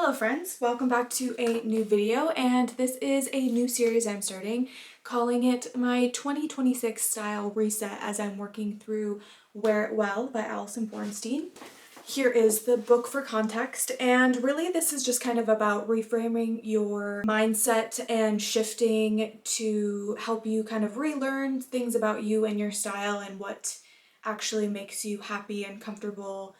Hello friends, welcome back to a new video, and this is a new series I'm starting, calling it my 2026 style reset as I'm working through Wear It Well by Alison Bornstein. Here is the book for context, and really this is just kind of about reframing your mindset and shifting to help you kind of relearn things about you and your style and what actually makes you happy and comfortable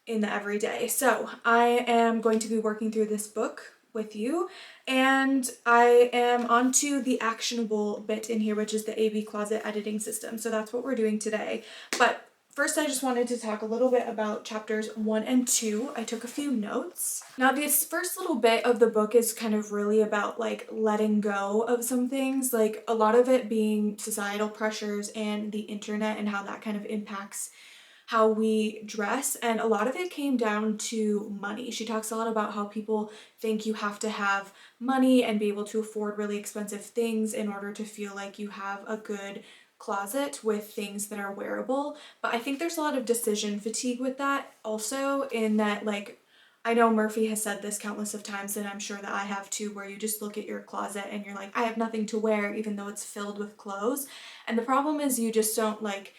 in the everyday. So I am going to be working through this book with you, and I am onto the actionable bit in here, which is the AB closet editing system. So that's what we're doing today. But first, I just wanted to talk a little bit about chapters 1 and 2. I took a few notes. Now, this first little bit of the book is kind of really about like letting go of some things, like a lot of it being societal pressures and the internet and how that kind of impacts how we dress, and a lot of it came down to money. She talks a lot about how people think you have to have money and be able to afford really expensive things in order to feel like you have a good closet with things that are wearable. But I think there's a lot of decision fatigue with that also, in that like I know Murphy has said this countless of times, and I'm sure that I have too, where you just look at your closet and you're like, I have nothing to wear even though it's filled with clothes. And the problem is you just don't like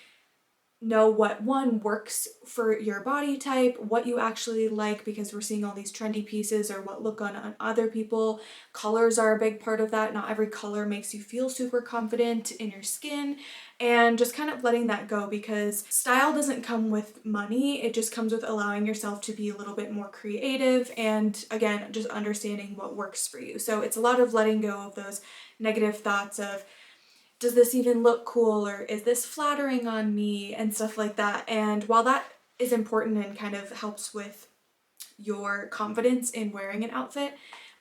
know what one works for your body type, what you actually like, because we're seeing all these trendy pieces or what look on other people. Colors are a big part of that. Not every color makes you feel super confident in your skin, and just kind of letting that go, because style doesn't come with money. It just comes with allowing yourself to be a little bit more creative and again, just understanding what works for you. So it's a lot of letting go of those negative thoughts of, does this even look cool, or is this flattering on me, and stuff like that. And while that is important and kind of helps with your confidence in wearing an outfit,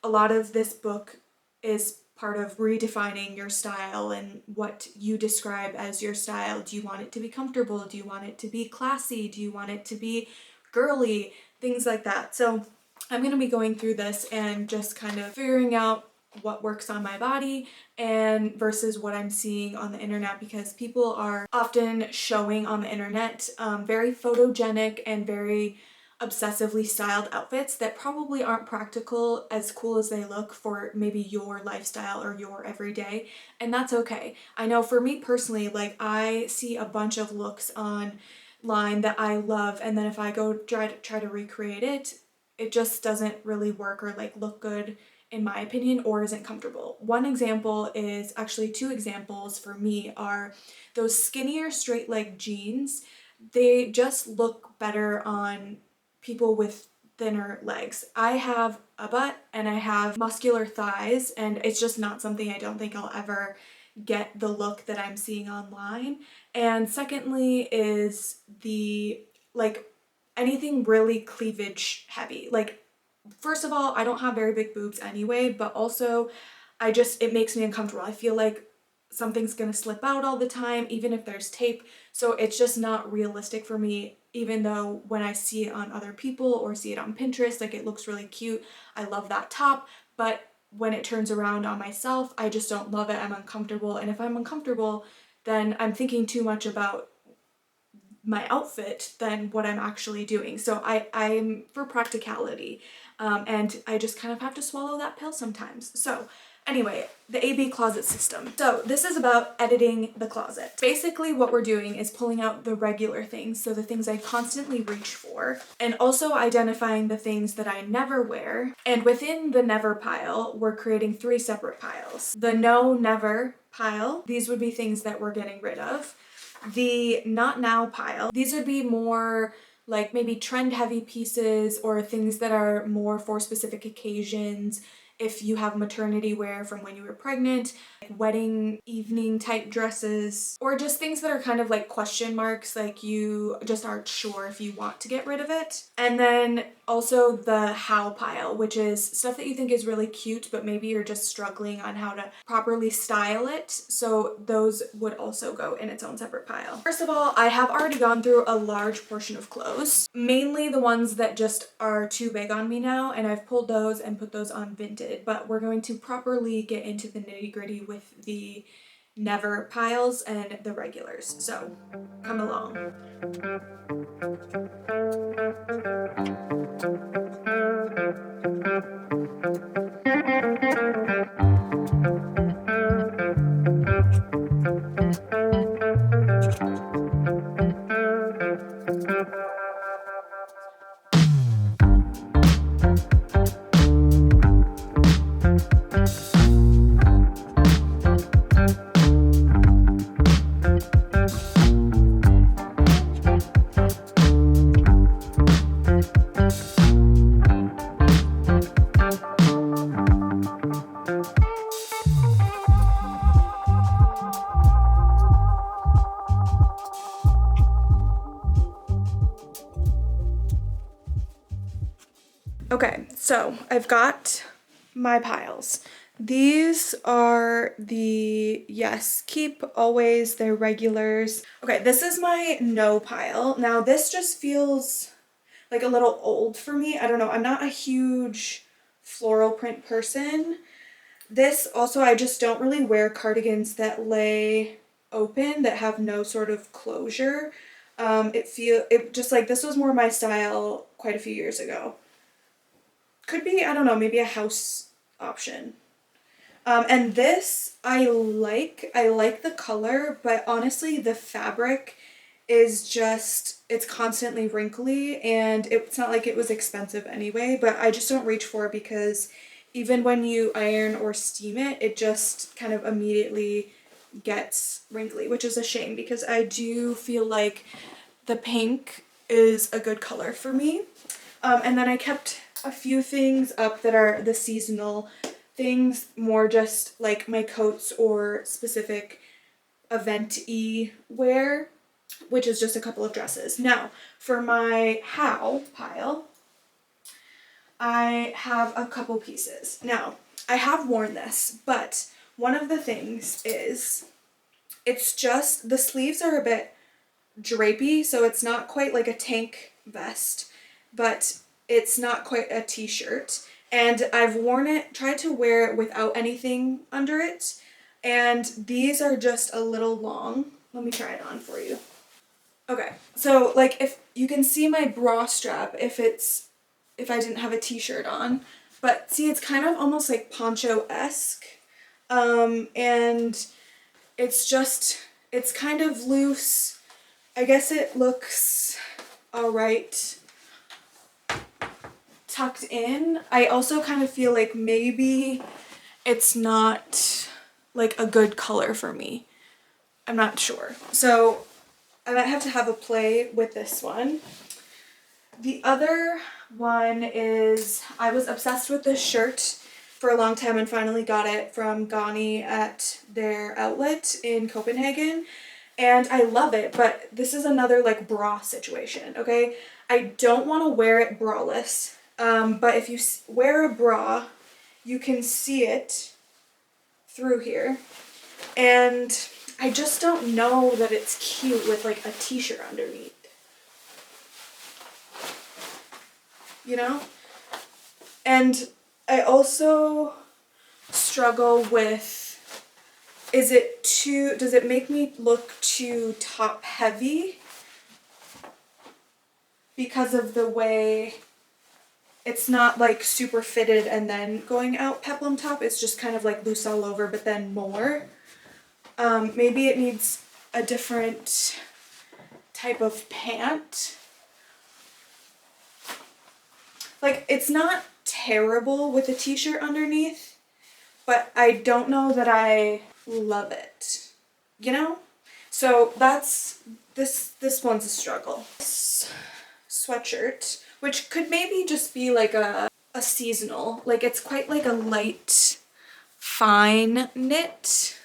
a lot of this book is part of redefining your style and what you describe as your style. Do you want it to be comfortable? Do you want it to be classy? Do you want it to be girly? Things like that. So I'm going to be going through this and just kind of figuring out what works on my body and versus what I'm seeing on the internet, because people are often showing on the internet very photogenic and very obsessively styled outfits that probably aren't practical, as cool as they look for maybe your lifestyle or your everyday, and that's okay. I know for me personally, like I see a bunch of looks online that I love, and then if I go try to recreate it, it just doesn't really work or like look good in my opinion, or isn't comfortable. One example is, actually two examples for me are those skinnier straight leg jeans. They just look better on people with thinner legs. I have a butt and I have muscular thighs, and it's just not something I don't think I'll ever get the look that I'm seeing online. And secondly is the like anything really cleavage heavy. Like, first of all, I don't have very big boobs anyway, but also it makes me uncomfortable. I feel like something's gonna slip out all the time, even if there's tape. So it's just not realistic for me, even though when I see it on other people or see it on Pinterest, like it looks really cute. I love that top, but when it turns around on myself, I just don't love it. I'm uncomfortable. And if I'm uncomfortable, then I'm thinking too much about my outfit than what I'm actually doing. So I'm for practicality, and I just kind of have to swallow that pill sometimes. So anyway, the AB closet system. So this is about editing the closet. Basically what we're doing is pulling out the regular things, so the things I constantly reach for, and also identifying the things that I never wear. And within the never pile, we're creating 3 separate piles. The no never pile, these would be things that we're getting rid of. The not now pile, these would be more like maybe trend heavy pieces or things that are more for specific occasions. If you have maternity wear from when you were pregnant, like wedding evening type dresses, or just things that are kind of like question marks, like you just aren't sure if you want to get rid of it. And then also the how pile, which is stuff that you think is really cute, but maybe you're just struggling on how to properly style it. So those would also go in its own separate pile. First of all, I have already gone through a large portion of clothes, mainly the ones that just are too big on me now, and I've pulled those and put those on Vinted, but we're going to properly get into the nitty-gritty with the never piles and the regulars. So come along. Okay, so I've got my piles. These are the yes, keep always, they're regulars. Okay, this is my no pile. Now this just feels like a little old for me. I don't know, I'm not a huge floral print person. This also, I just don't really wear cardigans that lay open, that have no sort of closure. It just like, this was more my style quite a few years ago. Could be, I don't know, maybe a house option. And this I like the color, but honestly the fabric is just, it's constantly wrinkly, and it's not like it was expensive anyway, but I just don't reach for it because even when you iron or steam it, it just kind of immediately gets wrinkly, which is a shame because I do feel like the pink is a good color for me. And then I kept a few things up that are the seasonal things, more just like my coats or specific event-y wear, which is just a couple of dresses. Now, for my how pile, I have a couple pieces. Now, I have worn this, but one of the things is it's just, the sleeves are a bit drapey, so it's not quite like a tank vest, but it's not quite a t-shirt. And I've worn it, tried to wear it without anything under it, and these are just a little long. Let me try it on for you. Okay, so like if you can see my bra strap, if I didn't have a t-shirt on, but see, it's kind of almost like poncho-esque, and it's kind of loose. I guess it looks all right tucked in. I also kind of feel like maybe it's not like a good color for me. I'm not sure. So I might have a play with this one. The other one is, I was obsessed with this shirt for a long time and finally got it from Gani at their outlet in Copenhagen. And I love it, but this is another like bra situation, okay? I don't want to wear it braless, but if you wear a bra, you can see it through here. And I just don't know that it's cute with like a t-shirt underneath. You know? And I also struggle with, does it make me look too top heavy because of the way it's not like super fitted and then going out peplum top, it's just kind of like loose all over but then more. Maybe it needs a different type of pant. Like, it's not terrible with a t-shirt underneath, but I don't know that I love it, you know? So that's, this one's a struggle. This sweatshirt, which could maybe just be like a seasonal, like it's quite like a light, fine knit.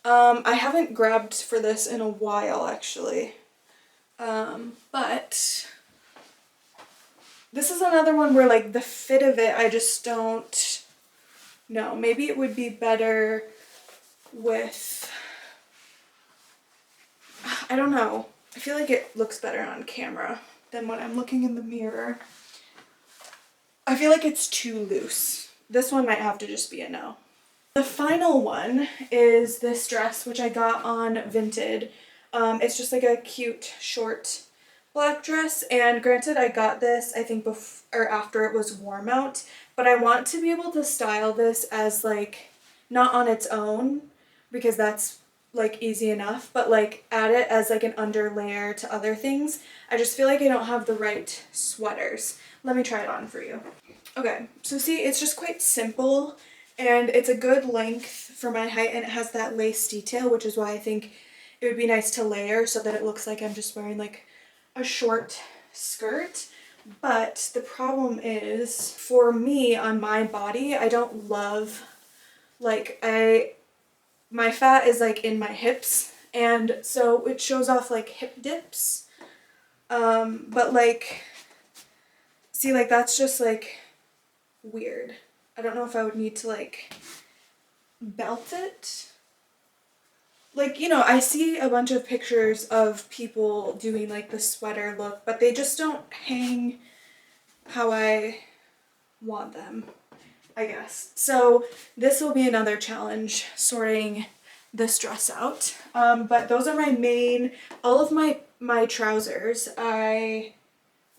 I haven't grabbed for this in a while actually, but this is another one where like the fit of it, I just don't know. Maybe it would be better with, I don't know. I feel like it looks better on camera than when I'm looking in the mirror. I feel like it's too loose. This one might have to just be a no. The final one is this dress, which I got on Vinted. It's just like a cute short black dress, and granted I got this I think before or after it was warm out, but I want to be able to style this as like not on its own because that's like easy enough, but like add it as like an under layer to other things. I just feel like I don't have the right sweaters. Let me try it on for you. Okay, so see, it's just quite simple and it's a good length for my height, and it has that lace detail, which is why I think it would be nice to layer so that it looks like I'm just wearing like a short skirt. But the problem is, for me on my body, I don't love, like, my fat is like in my hips, and so it shows off like hip dips. But like, see, like that's just like weird. I don't know if I would need to like belt it. Like, you know, I see a bunch of pictures of people doing like the sweater look, but they just don't hang how I want them, I guess. So this will be another challenge, sorting this dress out. But those are my main, all of my trousers I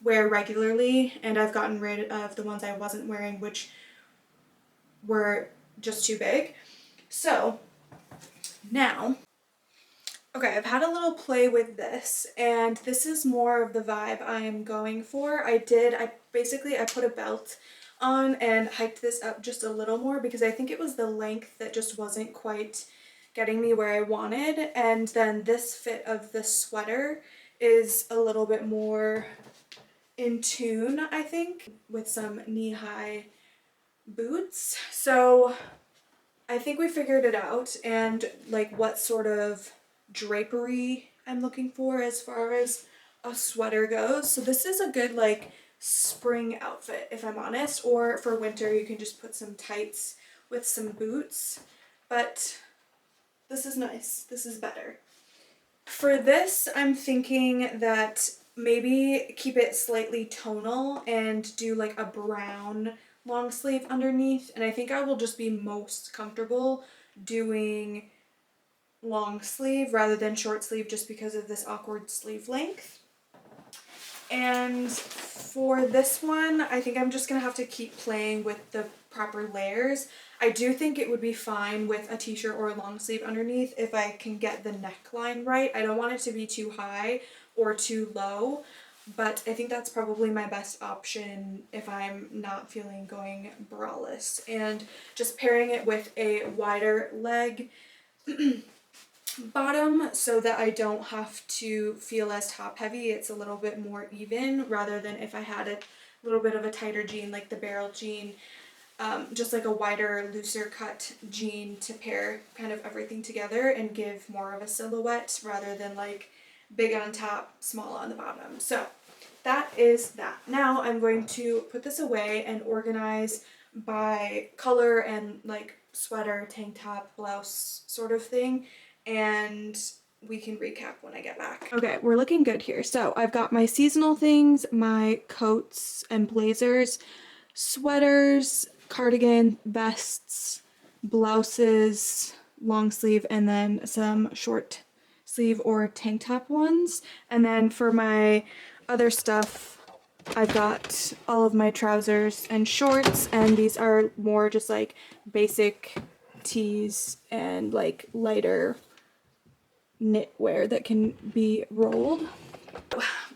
wear regularly, and I've gotten rid of the ones I wasn't wearing, which were just too big. So now, okay, I've had a little play with this, and this is more of the vibe I'm going for. I put a belt on and hiked this up just a little more because I think it was the length that just wasn't quite getting me where I wanted. And then this fit of the sweater is a little bit more in tune, I think, with some knee-high boots. So I think we figured it out, and like what sort of drapery I'm looking for as far as a sweater goes. So this is a good like spring outfit, if I'm honest, or for winter you can just put some tights with some boots. But this is nice. This is better. For this, I'm thinking that maybe keep it slightly tonal and do like a brown long sleeve underneath. And I think I will just be most comfortable doing long sleeve rather than short sleeve just because of this awkward sleeve length. And for this one, I think I'm just gonna have to keep playing with the proper layers. I do think it would be fine with a t-shirt or a long sleeve underneath if I can get the neckline right. I don't want it to be too high or too low, but I think that's probably my best option if I'm not feeling going braless. And just pairing it with a wider leg bottom so that I don't have to feel as top heavy. It's a little bit more even rather than if I had a little bit of a tighter jean like the barrel jean, just like a wider, looser cut jean to pair kind of everything together and give more of a silhouette rather than like big on top, small on the bottom. So that is that. Now I'm going to put this away and organize by color and like sweater, tank top, blouse sort of thing, and we can recap when I get back. Okay, we're looking good here. So I've got my seasonal things, my coats and blazers, sweaters, cardigan, vests, blouses, long sleeve, and then some short sleeve or tank top ones. And then for my other stuff, I've got all of my trousers and shorts, and these are more just like basic tees and like lighter knitwear that can be rolled.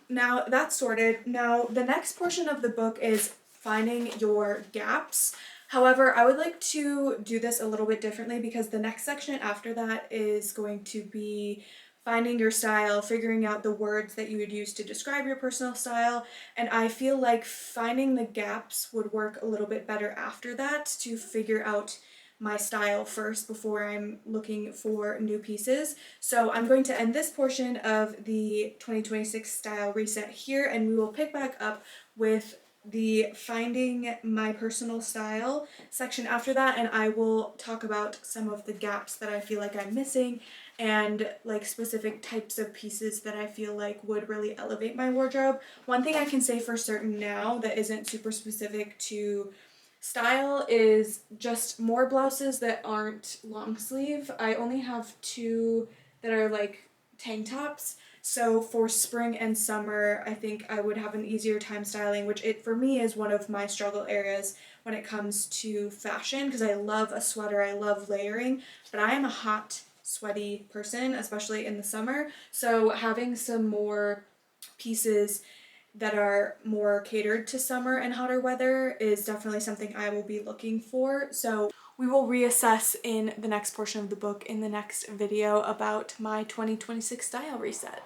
Now that's sorted. Now the next portion of the book is finding your gaps. However, I would like to do this a little bit differently because the next section after that is going to be finding your style, figuring out the words that you would use to describe your personal style, and I feel like finding the gaps would work a little bit better after that to figure out my style first before I'm looking for new pieces. So I'm going to end this portion of the 2026 style reset here, and we will pick back up with the finding my personal style section after that, and I will talk about some of the gaps that I feel like I'm missing and like specific types of pieces that I feel like would really elevate my wardrobe. One thing I can say for certain now that isn't super specific to style is just more blouses that aren't long sleeve. I only have two that are like tank tops, So for spring and summer, I think I would have an easier time styling, which it for me is one of my struggle areas when it comes to fashion, because I love a sweater, I love layering, but I am a hot, sweaty person, especially in the summer. So having some more pieces that are more catered to summer and hotter weather is definitely something I will be looking for. So we will reassess in the next portion of the book in the next video about my 2026 style reset.